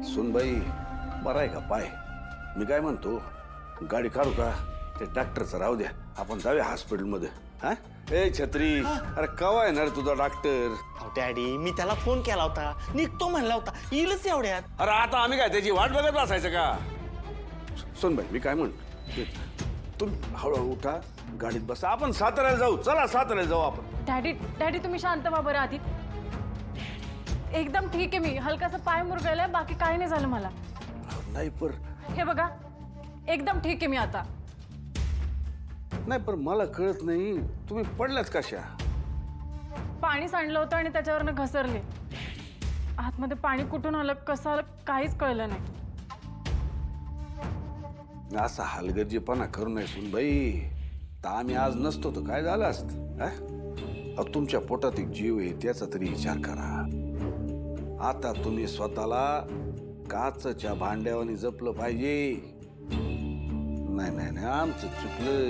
सुनबाई बरं आहे का पाय? मी काय म्हणतो, गाडी काढू का? ते डॉक्टरचं राहू द्या, आपण जाऊया हॉस्पिटलमध्ये. हा ए छत्री, अरे कवा येणार तुझा डॉक्टर? अहो डॅडी, मी त्याला फोन केला होता, निघतो म्हणला होता, येईलच एवढ्यात. अरे आता आम्ही काय त्याची वाट बघत बसायचं का? सुनबाई मी काय म्हणतो, तुम्ही हळूहळू उठा, गाडीत बसा, आपण साताऱ्याला जाऊ. चला साताऱ्याला जाऊ आपण. डॅडी तुम्ही शांत व्हा बरं आधी. एकदम ठीक आहे मी, हलकासा पाय मुरगळलाय, बाकी काही नाही झालं मला. नाही पर हे बघा, एकदम ठीक आहे मी आता. नाही पण मला कळत नाही, तुम्ही पडल्याच कशा? पाणी सांडलं होतं आणि त्याच्यावरनं घसरले. आतमध्ये पाणी कुठून आलं, कसं आलं, काहीच कळलं नाही. असा हलगर्जीपणा करू नये सुनबाई. तर आम्ही आज नसतो तर काय झालं असतं? तुमच्या पोटात एक जीव आहे, त्याचा तरी विचार करा. आता तुम्ही स्वतःला काचच्या भांड्यावानी जपलं पाहिजे. नाही नाही नाही, आमचं चुकलं.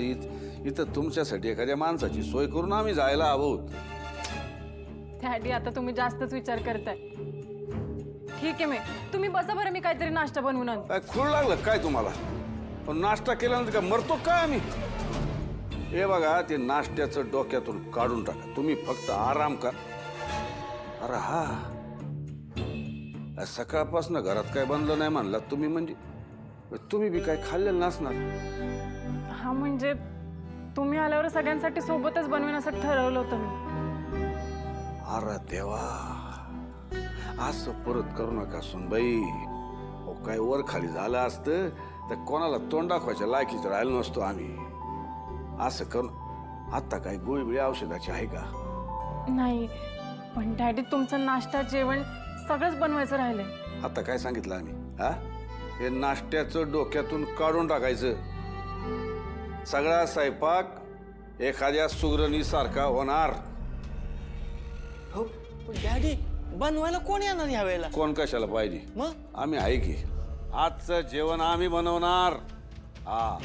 इथं तुमच्यासाठी एखाद्या माणसाची सोय करून आम्ही जायला हवं. डॅडी आता तुम्ही जास्तच विचार करताय. ठीक आहे मी, तुम्ही बसा बरं, मी काहीतरी नाश्ता बनवून आणते. काय खूळ लागलं काय तुम्हाला? पण नाश्ता केल्यानंतर काय मरतो काय आम्ही? हे बघा, ते नाश्त्याचं डोक्यातून काढून टाका. तुम्ही फक्त आराम कर. अरे हा, सकाळपासून घरात काय बनलं नाही म्हणला तुम्ही, म्हणजे तुम्ही बी काय खाल्लेलं नसणार. हा म्हणजे तुम्ही आल्यावर सगळ्यांसाठी सोबतच बनवेन असं ठरवलं होतं मी. अरे देवा, असं परत करू नका सुनबाई. काय वर खाली झालं असतं तर कोणाला तोंड दाखवायच्या लायकीच राहिलो नसतो आम्ही. असं करून आता काय गोळीबिळी औषधाची आहे का? नाही पण डॅडी, तुमचं नाश्ता जेवण सगळंच बनवायचं राहिलंय. आता काय सांगितलं आम्ही? हा, हे नाश्त्याचं डोक्यातून काढून टाकायचं. सगळा स्वयंपाक एखाद्या सुगरणी सारखा होणार. हो पण डॅडी, बनवायला कोण येणार ह्या वेळेला? कोण कशाला पाहिजे? मग आम्ही आहे की. आजचं जेवण आम्ही बनवणार. हा